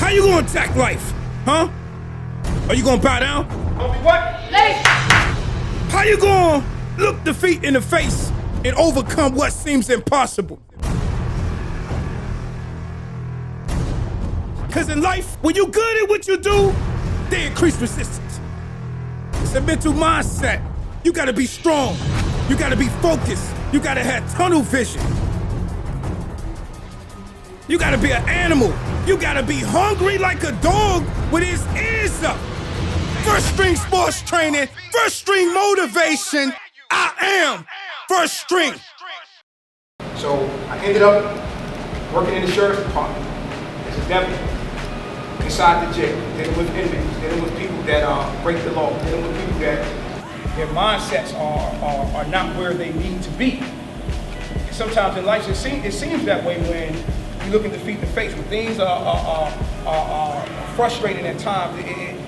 How you gonna attack life? Huh? Are you gonna bow down? What? How you gonna look defeat in the face and overcome what seems impossible? Cause in life, when you good at what you do, they increase resistance. It's a mental mindset. You gotta be strong. You gotta be focused. You gotta have tunnel vision. You gotta be an animal. You gotta be hungry like a dog with his ears up. First string sports training, first string motivation. I am first string. So I ended up working in the sheriff's department as a deputy inside the jail, dealing with inmates, dealing with people that break the law, dealing with people that their mindsets are not where they need to be. And sometimes in life it seems that way when you look at defeat the face. When things are frustrating at times,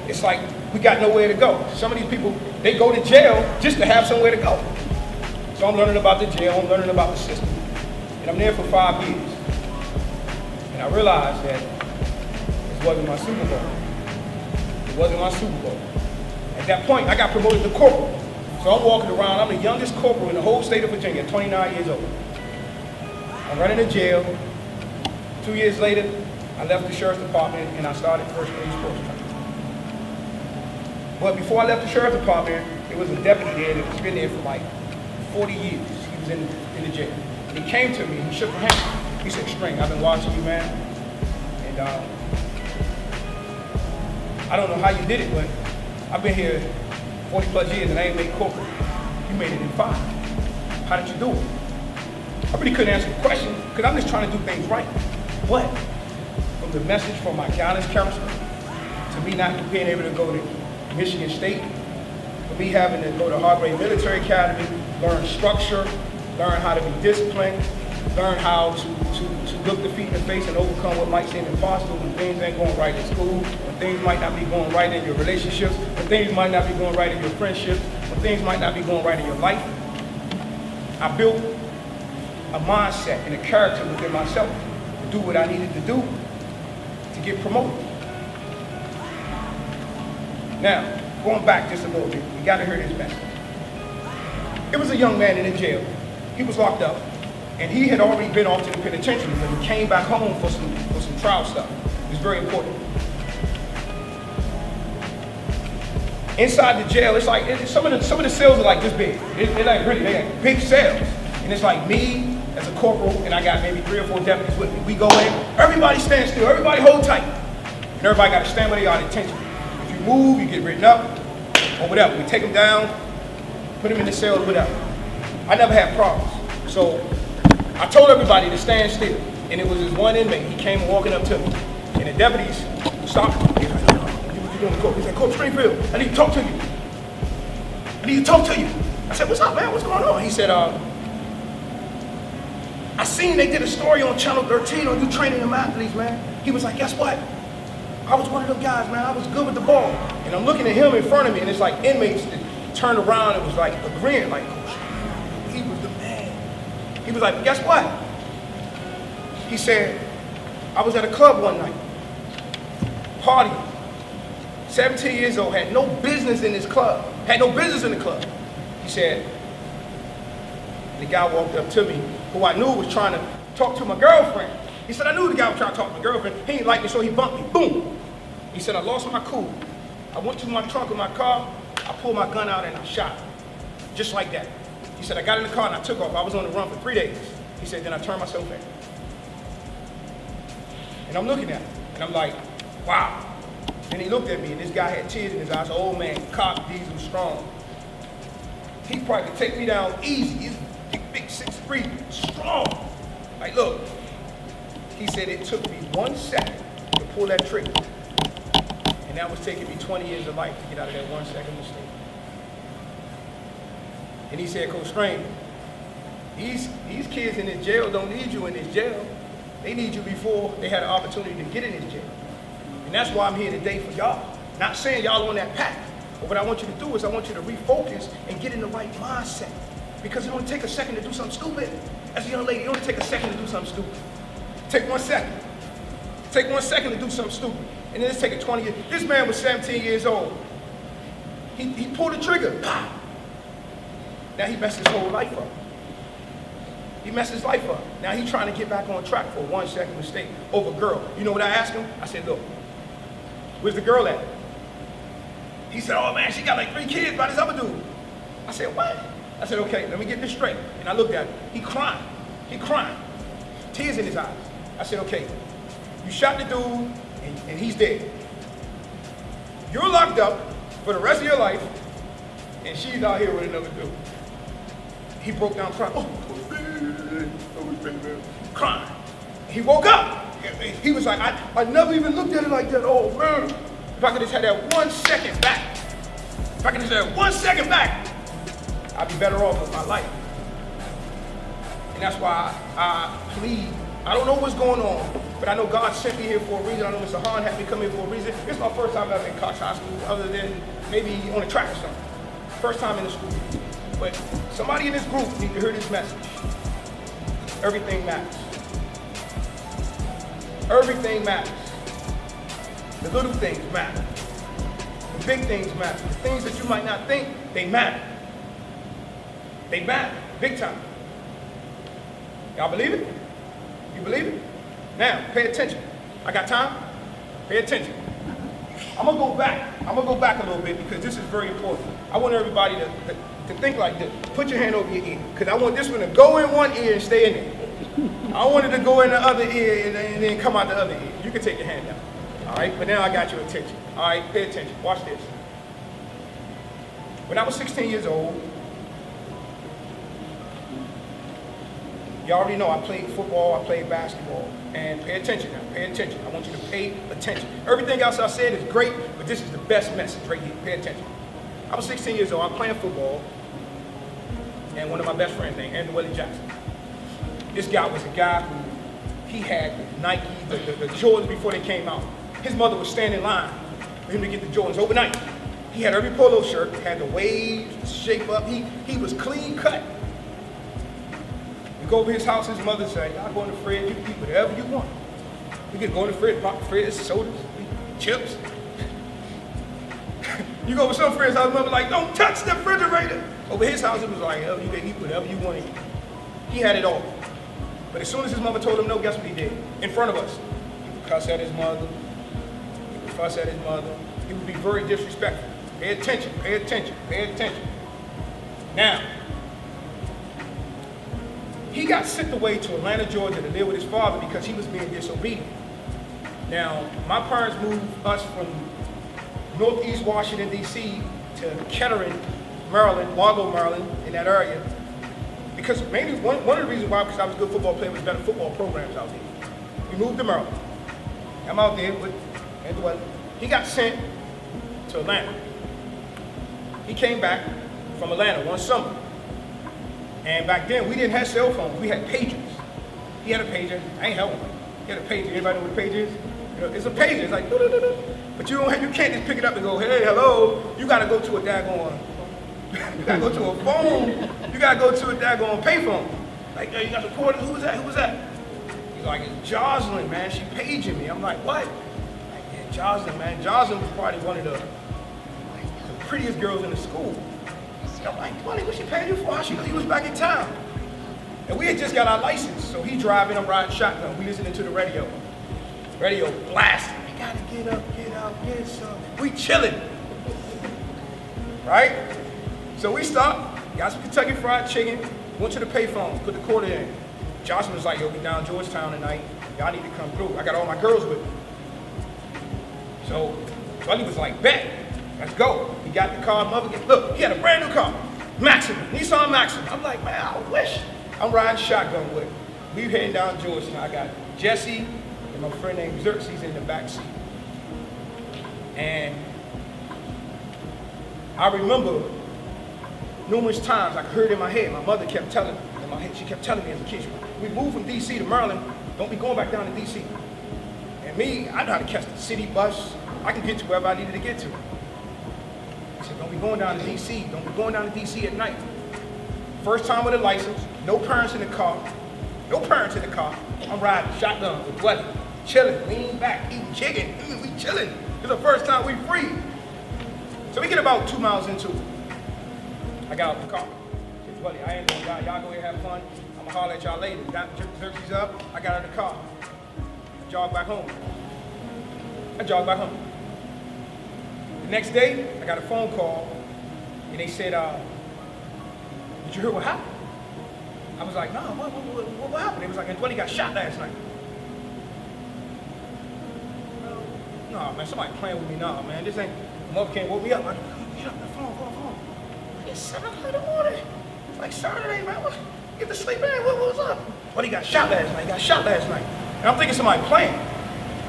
it's like we got nowhere to go. Some of these people, they go to jail just to have somewhere to go. So I'm learning about the jail, I'm learning about the system. And I'm there for 5 years. And I realized that this wasn't my Super Bowl. It wasn't my Super Bowl. At that point, I got promoted to corporal. So I'm walking around, I'm the youngest corporal in the whole state of Virginia, 29 years old. I'm running to jail. 2 years later, I left the sheriff's department and I started first grade sports training. But before I left the sheriff's department, there was a deputy there that was been there for like 40 years. He was in the jail. And he came to me, he shook my hand. He said, String, I've been watching you, man. And I don't know how you did it, but I've been here 40 plus years and I ain't made corporate. You made it in 5. How did you do it? I really couldn't answer the question because I'm just trying to do things right. But from the message from my guidance counselor to me not being able to go to Michigan State, for me having to go to Harvard Military Academy, learn structure, learn how to be disciplined, learn how to look defeat in the face and overcome what might seem impossible when things ain't going right in school, when things might not be going right in your relationships, when things might not be going right in your friendships, when things might not be going right in your life. I built a mindset and a character within myself to do what I needed to do to get promoted. Now, going back just a little bit, you gotta hear this message. It was a young man in the jail. He was locked up, and he had already been off to the penitentiary, but he came back home for some trial stuff. It was very important. Inside the jail, it's like some of the cells are like this big. They're like really, they're like big cells, and it's like me as a corporal, and I got maybe 3 or 4 deputies with me. We go in, everybody stand still, everybody hold tight, and everybody got to stand where they are at attention. If you move, you get written up, or whatever. We take them down, put them in the cell, whatever. I never had problems. So I told everybody to stand still. And it was this one inmate. He came walking up to me. And the deputies stopped him. He's like, what you doing, Corp? He's like, Corp Springfield, I need to talk to you. I need to talk to you. I said, what's up, man? What's going on? He said, I seen they did a story on Channel 13 on you training them athletes, man. He was like, guess what? I was one of them guys, man. I was good with the ball. And I'm looking at him in front of me, and it's like inmates that turned around and was like agreeing, like, he was the man. He was like, guess what? He said, I was at a club one night, partying. 17 years old, had no business in this club, had no business in the club. He said, the guy walked up to me, who I knew was trying to talk to my girlfriend. He said, I knew the guy was trying to talk to my girlfriend. He ain't like me, so he bumped me, boom. He said, I lost my cool. I went to my trunk of my car, I pulled my gun out and I shot him, just like that. He said, I got in the car and I took off. I was on the run for 3 days. He said, then I turned myself in. And I'm looking at him, and I'm like, wow. Then he looked at me, and this guy had tears in his eyes, old man, cock, diesel, strong. He probably could take me down easy. He's big 6'3", strong. Like, look. He said it took me 1 second to pull that trigger. And that was taking me 20 years of life to get out of that 1 second mistake. And he said, Coach String, these kids in this jail don't need you in this jail. They need you before they had an opportunity to get in this jail. And that's why I'm here today for y'all. Not saying y'all on that path. But what I want you to do is I want you to refocus and get in the right mindset. Because it only takes a second to do something stupid. As a young lady, it only takes a second to do something stupid. Take 1 second. Take 1 second to do something stupid. And then it's taking 20 years. This man was 17 years old. He pulled the trigger. Pow! Now he messed his whole life up. He messed his life up. Now he's trying to get back on track for a 1 second mistake over a girl. You know what I asked him? I said, look, where's the girl at? He said, oh man, she got like 3 kids by this other dude. I said, what? I said, okay, let me get this straight. And I looked at him. He crying. He crying. Tears in his eyes. I said, okay, you shot the dude and he's dead. You're locked up for the rest of your life and she's out here with another dude. He broke down crying. Crying. He woke up. He was like, I never even looked at it like that. Oh man. If I could just have that 1 second back. If I could just have 1 second back, I'd be better off with my life. And that's why I plead. I don't know what's going on, but I know God sent me here for a reason. I know Mr. Hahn had me come here for a reason. It's my first time ever in Cox High School, other than maybe on a track or something. First time in the school. But somebody in this group needs to hear this message. Everything matters. Everything matters. The little things matter. The big things matter. The things that you might not think, they matter. They matter, big time. Y'all believe it? You believe it? Now, pay attention. I got time? Pay attention. I'm gonna go back a little bit because this is very important. I want everybody to think like this. Put your hand over your ear, because I want this one to go in one ear and stay in there. I want it to go in the other ear and then come out the other ear. You can take your hand down. All right, but now I got your attention. All right, pay attention. Watch this. When I was 16 years old, you already know I played football, I played basketball. And pay attention now, pay attention. I want you to pay attention. Everything else I said is great, but this is the best message right here. Pay attention. I was 16 years old, I'm playing football, and one of my best friends named Andrew Willie Jackson. This guy was a guy who, he had Nike, the Jordans before they came out. His mother was standing in line for him to get the Jordans overnight. He had every polo shirt, had the waves, the shape up, he was clean cut. You go over his house, his mother said, y'all go in the fridge, you can eat whatever you want. You can go in the fridge, pop the fridge, sodas, chips. You go over some friend's house, mother like, don't touch the refrigerator. Over his house, it was like, oh, you can eat whatever you want to eat. He had it all. But as soon as his mother told him no, guess what he did? In front of us. He would cuss at his mother. He would fuss at his mother. He would be very disrespectful. Pay attention, pay attention, pay attention. Now, he got sent away to Atlanta, Georgia to live with his father because he was being disobedient. Now, my parents moved us from Northeast Washington, D.C. to Kettering, Maryland, Marlboro, Maryland, in that area. Because maybe one of the reasons why, because I was a good football player, was better football programs out there. We moved to Maryland. I'm out there with Edward. He got sent to Atlanta. He came back from Atlanta one summer. And back then, we didn't have cell phones. We had pagers. He had a pager. I ain't had one. He had a pager. Anybody know what a pager is? You know, it's a pager. It's like, doo-doo-doo-doo. But you can't just pick it up and go, hey, hello. You got to go to a daggone, you got to go to a phone. You got to go to a daggone payphone. Like, hey, you got the quarters. Who was that? Who was that? He's like, it's Jocelyn, man. She paging me. I'm like, what? Like, yeah, Jocelyn, man. Jocelyn was probably one of the prettiest girls in the school. I'm like, Tony, what she paying you for? How she know you was back in town? And we had just got our license, so he driving, I'm riding shotgun. We listening to the radio. Radio blasting. We gotta get up, get some. We chilling. Right? So we stopped, got some Kentucky Fried Chicken, went to the payphone, put the quarter in. Jocelyn was like, yo, we down Georgetown tonight. Y'all need to come through. I got all my girls with me. So Charlie was like, bet. Let's go. He got the car, mother get, look, he had a brand new car. Maxima, Nissan Maxima. I'm like, man, I wish. I'm riding shotgun with him. We heading down Georgetown. I got Jesse and my friend named Xerxes in the back seat. And I remember numerous times I heard in my head, my mother kept telling me, in my head, she kept telling me as a kid, we moved from DC to Maryland, don't be going back down to DC. And me, I know how to catch the city bus. I can get to wherever I needed to get to. Don't be going down to DC. Don't be going down to DC at night. First time with a license, no parents in the car. No parents in the car. I'm riding shotgun with Weather. chilling, lean back, eating chicken. We chilling. It's the first time we free. So we get about 2 miles into it. I got out the car. I said, buddy, I ain't gonna die. Y'all go ahead and have fun. I'm gonna holler at y'all later. Got jerseys up. I got out of the car. I jogged back home. The next day, I got a phone call, and they said, did you hear what happened? I was like, no, what happened? They was like, Antoine got shot last night. No, man, somebody playing with me now, man. This ain't, mother can't woke me up. Like, get up, the phone. It's 7 in the morning. It's like Saturday, man. Get to sleep, man. What was up? Well, he got shot last night. And I'm thinking somebody playing.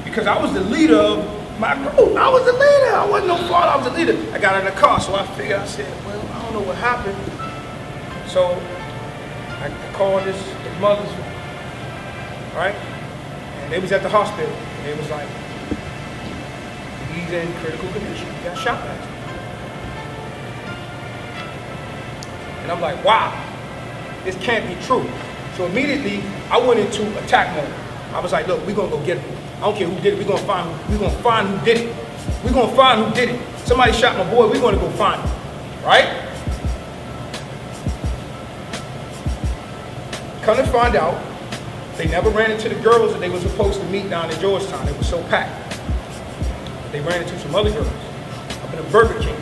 Because I was the leader of my group. I was the leader. I wasn't no fraud. I was the leader. I got in the car, so I figured, I said, well, I don't know what happened. So I called his mother's, right? And they was at the hospital. And they was like, he's in critical condition. He got shot last night. And I'm like, wow, this can't be true. So immediately, I went into attack mode. I was like, look, we're gonna go get him. I don't care who did it, we're gonna find who did it. We're gonna find who did it. Somebody shot my boy, we're gonna go find him, right? Come to find out, they never ran into the girls that they were supposed to meet down in Georgetown. They were so packed. They ran into some other girls up in a Burger King.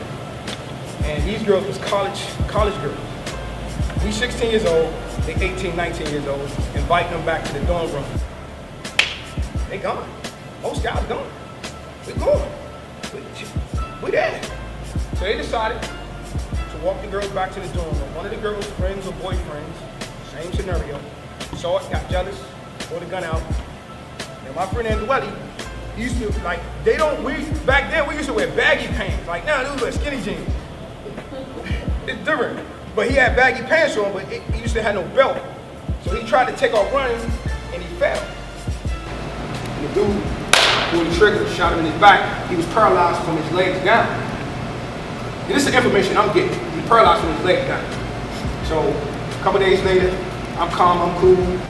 And these girls was college girls. We 16 years old, they 18, 19 years old, inviting them back to the dorm room. They gone. Most guys gone. We going. We there. So they decided to walk the girls back to the dorm room. One of the girls' friends or boyfriends, same scenario, saw it, got jealous, pulled the gun out. And my friend Andwelli used to, like, back then we used to wear baggy pants. Like now, we wear skinny jeans. It's different. But he had baggy pants on, but he used to have no belt. So he tried to take off running, and he fell. And the dude pulled the trigger, shot him in his back. He was paralyzed from his legs down. And this is the information I'm getting. He's paralyzed from his legs down. So a couple days later, I'm calm, I'm cool.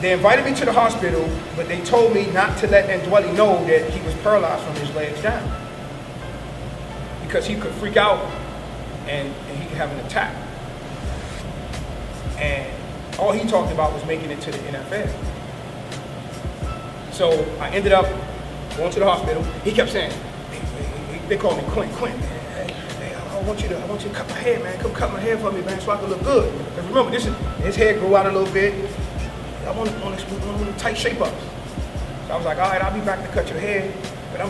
They invited me to the hospital, but they told me not to let Andwelli know that he was paralyzed from his legs down. Because he could freak out and he could have an attack. And all he talked about was making it to the NFL. So I ended up going to the hospital. He kept saying, they called me Quint, hey, I want you to cut my hair, man. Come cut my hair for me, man, so I can look good. Because remember, his hair grew out a little bit. I want to tight shape up. So I was like, all right, I'll be back to cut your hair. But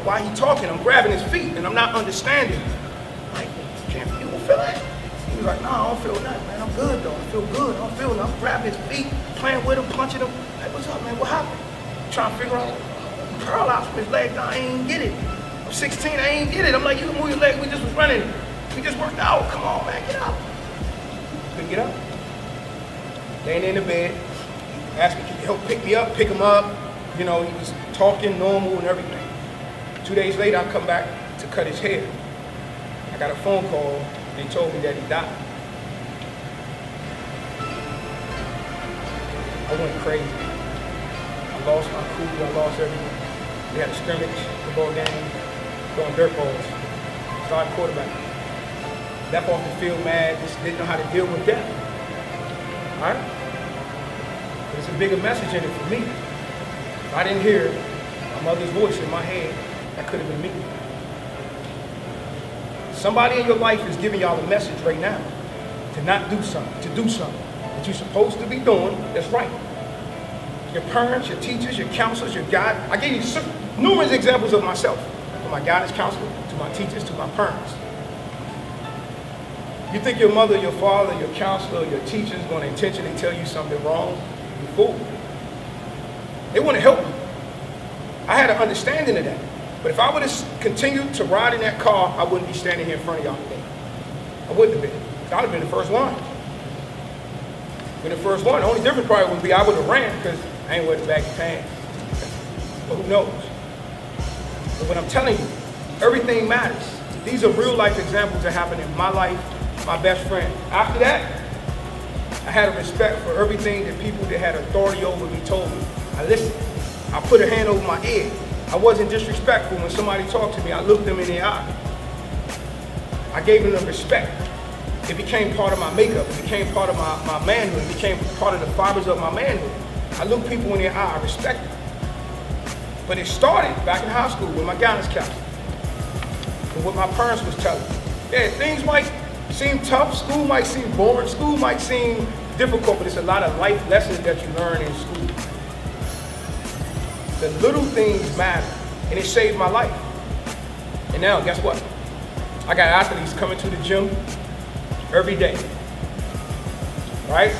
while he talking, I'm grabbing his feet and I'm not understanding. Like, you don't feel that? He was like, no, I don't feel nothing, man. I'm good though. I feel good. I'm grabbing his feet, playing with him, punching him. Like, what's up, man? What happened? Trying to figure out, I'm paralyzed from his leg. Now I ain't get it. I'm 16, I ain't get it. I'm like, you can move your leg. We just was running. We just worked out. Come on, man, get up. Couldn't get up. Laying in the bed. Asked me, can you help pick me up, pick him up. You know, he was talking normal and everything. 2 days later, I come back to cut his hair. I got a phone call, and they told me that he died. I went crazy. I lost my cool, I lost everything. We had a scrimmage, football game, throwing dirt balls. Started quarterback. Left off the field mad, just didn't know how to deal with death. All right? There's a bigger message in it for me. If I didn't hear my mother's voice in my head, that could have been me. Somebody in your life is giving y'all a message right now to not do something, to do something that you're supposed to be doing that's right. Your parents, your teachers, your counselors, your guide. I gave you numerous examples of myself, from my guidance counselor, to my teachers, to my parents. You think your mother, your father, your counselor, your teacher is going to intentionally tell you something wrong? You fool. They want to help you. I had an understanding of that. But if I would have continued to ride in that car, I wouldn't be standing here in front of y'all today. I wouldn't have been. I'd have been the first one. Been the first one. The only difference probably would be I would have ran because I ain't wearing the baggy pants. But who knows? But what I'm telling you, everything matters. These are real life examples that happened in my life, my best friend. After that, I had a respect for everything that people that had authority over me told me. I listened. I put a hand over my ear. I wasn't disrespectful when somebody talked to me. I looked them in the eye. I gave them the respect. It became part of my makeup. It became part of my manhood. It became part of the fibers of my manhood. I looked people in the eye. I respected them. But it started back in high school with my guidance counselor and what my parents was telling me. Yeah, things might seem tough. School might seem boring. School might seem difficult, but it's a lot of life lessons that you learn in school. The little things matter, and it saved my life. And now, guess what? I got athletes coming to the gym every day, right?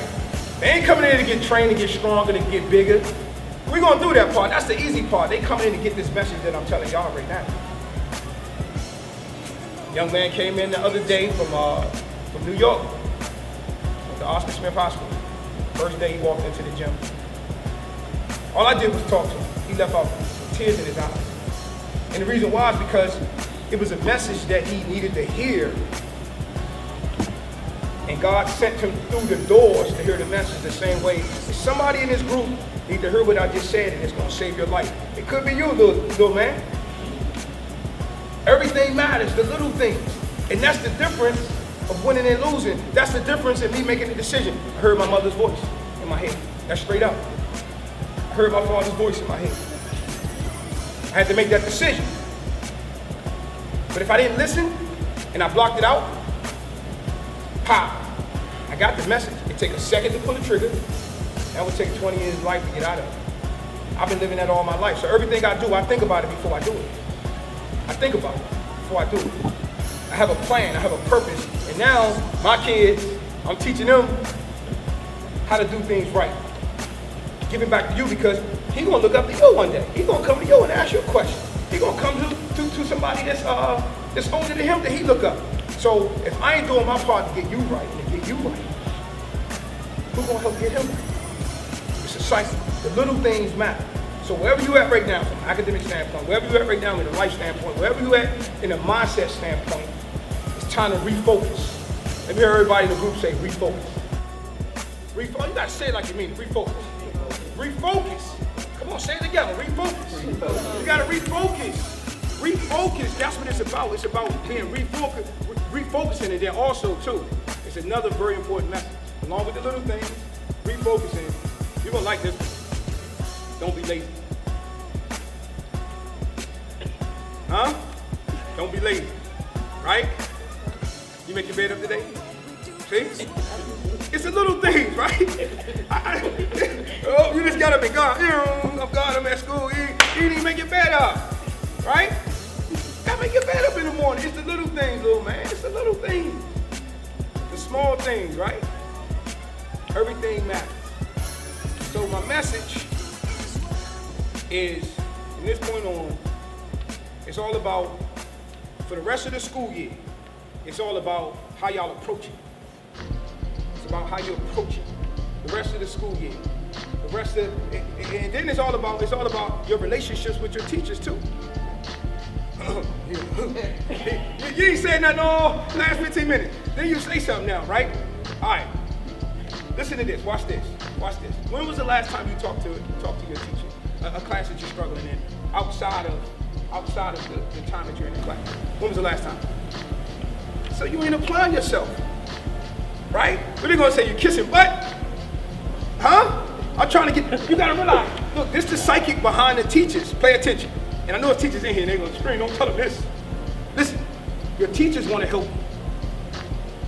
They ain't coming in to get trained, to get stronger, to get bigger. We're gonna do that part. That's the easy part. They come in to get this message that I'm telling y'all right now. Young man came in the other day from New York, at the Oscar Smith Hospital. First day he walked into the gym. All I did was talk to him. He left out with tears in his eyes. And the reason why is because it was a message that he needed to hear. And God sent him through the doors to hear the message the same way. If somebody in this group needs to hear what I just said, and it's going to save your life. It could be you, little man. Everything matters, the little things. And that's the difference of winning and losing. That's the difference in me making a decision. I heard my mother's voice in my head. That's straight up. I heard my father's voice in my head. I had to make that decision. But if I didn't listen and I blocked it out, pop, I got the message. It take a second to pull the trigger. That would take 20 years of life to get out of it. I've been living that all my life. So everything I do, I think about it before I do it. I think about it before I do it. I have a plan, I have a purpose. And now, my kids, I'm teaching them how to do things right. Give it back to you because he's gonna look up to you one day. He's gonna come to you and ask you a question. He's gonna come to somebody that's older than him that he look up. So if I ain't doing my part to get you right and to get you right, who's gonna help get him right? It's a cycle. The little things matter. So wherever you at right now, from an academic standpoint, wherever you at right now in a life standpoint, wherever you at in a mindset standpoint, it's time to refocus. Let me hear everybody in the group say refocus. Refocus. You gotta say it like you mean it. Refocus. Refocus. Come on, say it together. Refocus. You gotta refocus. Refocus. That's what it's about. It's about being refocusing, and then also too, it's another very important message. Along with the little things, refocusing. You're gonna like this one. Don't be lazy. Huh? Don't be lazy. Right? You make your bed up today? See? It's the little things, right? Oh, you just got up and gone. I'm gone, I'm at school. You didn't even make your bed up. Right? Gotta make your bed up in the morning. It's the little things, little man. It's the little things. The small things, right? Everything matters. So my message is, from this point on, it's all about, for the rest of the school year, it's all about how y'all approach it. It's about how you approach it. The rest of the school year. The rest of, and then it's all about your relationships with your teachers too. You ain't saying nothing all last 15 minutes. Then you say something now, right? All right. Listen to this. Watch this. Watch this. When was the last time you talked to your teacher? A class that you're struggling in, outside of the time that you're in the class. When was the last time? So you ain't applying yourself, right? What are they gonna say? You kissing butt? Huh? I'm trying to get. You gotta realize. Look, this is the psychic behind the teachers. Pay attention. And I know if teachers in here, and they're gonna scream. Don't tell them this. Listen, your teachers want to help you.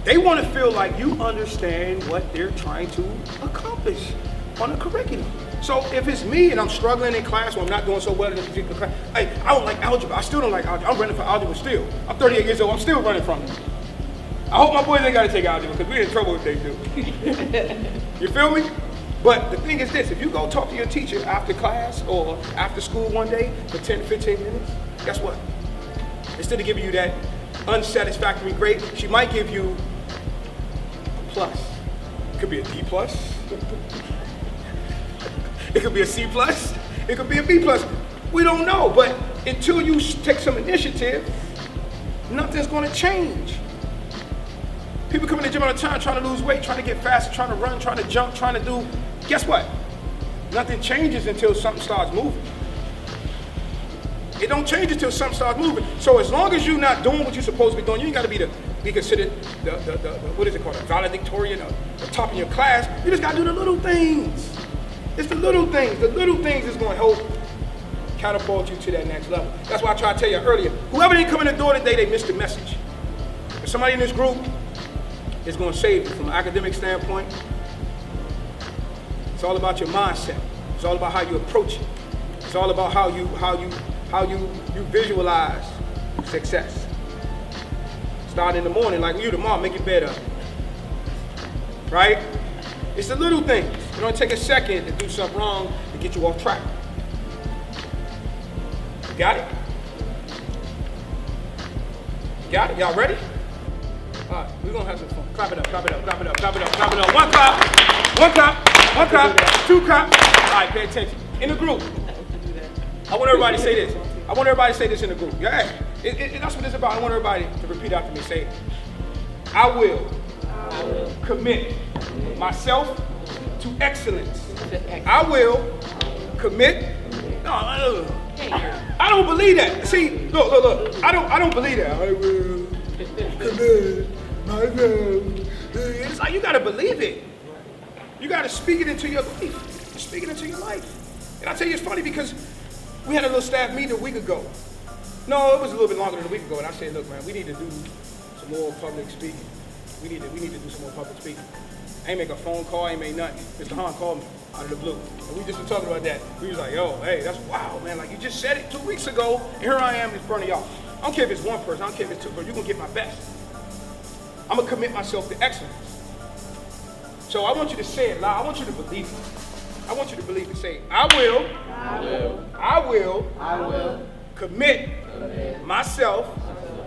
They want to feel like you understand what they're trying to accomplish on a curriculum. So if it's me and I'm struggling in class or I'm not doing so well in a particular class, hey, I don't like algebra. I still don't like algebra. I'm running for algebra still. I'm 38 years old. I'm still running from it. I hope my boys ain't got to take algebra because we're in trouble if they do. You feel me? But the thing is this, if you go talk to your teacher after class or after school one day for 10, 15 minutes, guess what? Instead of giving you that unsatisfactory grade, she might give you a plus. It could be a D plus. It could be a C plus. It could be a B plus. We don't know, but until you take some initiative, nothing's gonna change. People come in the gym all the time trying to lose weight, trying to get faster, trying to run, trying to jump, trying to do, guess what? Nothing changes until something starts moving. It don't change until something starts moving. So as long as you're not doing what you're supposed to be doing, you ain't got to be considered the what is it called, a valedictorian, the top of your class. You just got to do the little things. It's the little things. The little things is going to help catapult you to that next level. That's why I tried to tell you earlier, whoever didn't come in the door today, they missed the message. If somebody in this group is going to save you from an academic standpoint, it's all about your mindset. It's all about how you approach it. It's all about how you visualize success. Start in the morning, like you tomorrow, make your bed up. Right? It's the little things. It don't take a second to do something wrong to get you off track. Got it? Got it? Y'all ready? All right, we're gonna have some fun. Clap it up, clap it up, clap it up, clap it up, clap it up. One clap, two clap. All right, pay attention. In the group, I want everybody to say this. I want everybody to say this in the group. Yeah, that's what it's about. I want everybody to repeat after me. Say it. I will commit myself to excellence. I will commit. No, I don't believe that. See, look. I don't believe that. I will commit myself. It's like you gotta believe it. You gotta speak it into your life. Speak it into your life. And I tell you, it's funny because we had a little staff meeting a week ago. No, it was a little bit longer than a week ago. And I said, look, man, we need to do some more public speaking. We need to do some more public speaking. I ain't make a phone call, I ain't made nothing. Mr. Hahn called me out of the blue. And we just were talking about that. We was like, yo, hey, that's wow, man. Like you just said it 2 weeks ago, and here I am in front of y'all. I don't care if it's one person, I don't care if it's two, but you're gonna get my best. I'm gonna commit myself to excellence. So I want you to say it loud. I want you to believe it. I want you to believe it. Say it. I will commit myself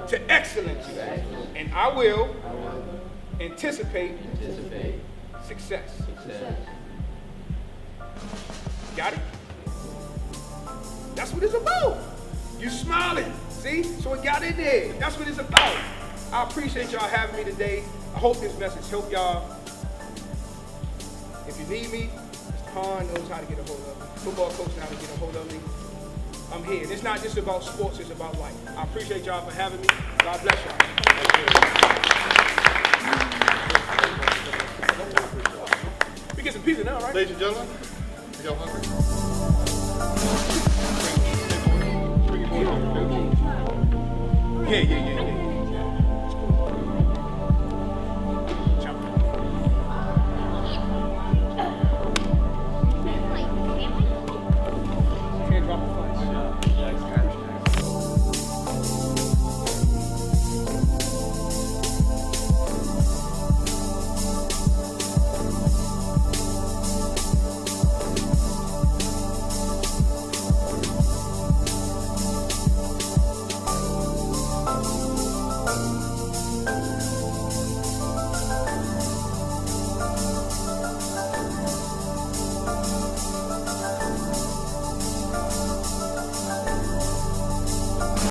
to excellence. And I will anticipate success. Got it? That's what it's about. You smiling. See? So it got in there. That's what it's about. I appreciate y'all having me today. I hope this message helped y'all. If you need me, Mr. Hahn knows how to get a hold of me. Football coach knows how to get a hold of me. I'm here. And it's not just about sports, it's about life. I appreciate y'all for having me. God bless y'all. We get some pizza now, right? Ladies and gentlemen, are y'all hungry? Yeah. Can't drop the flights.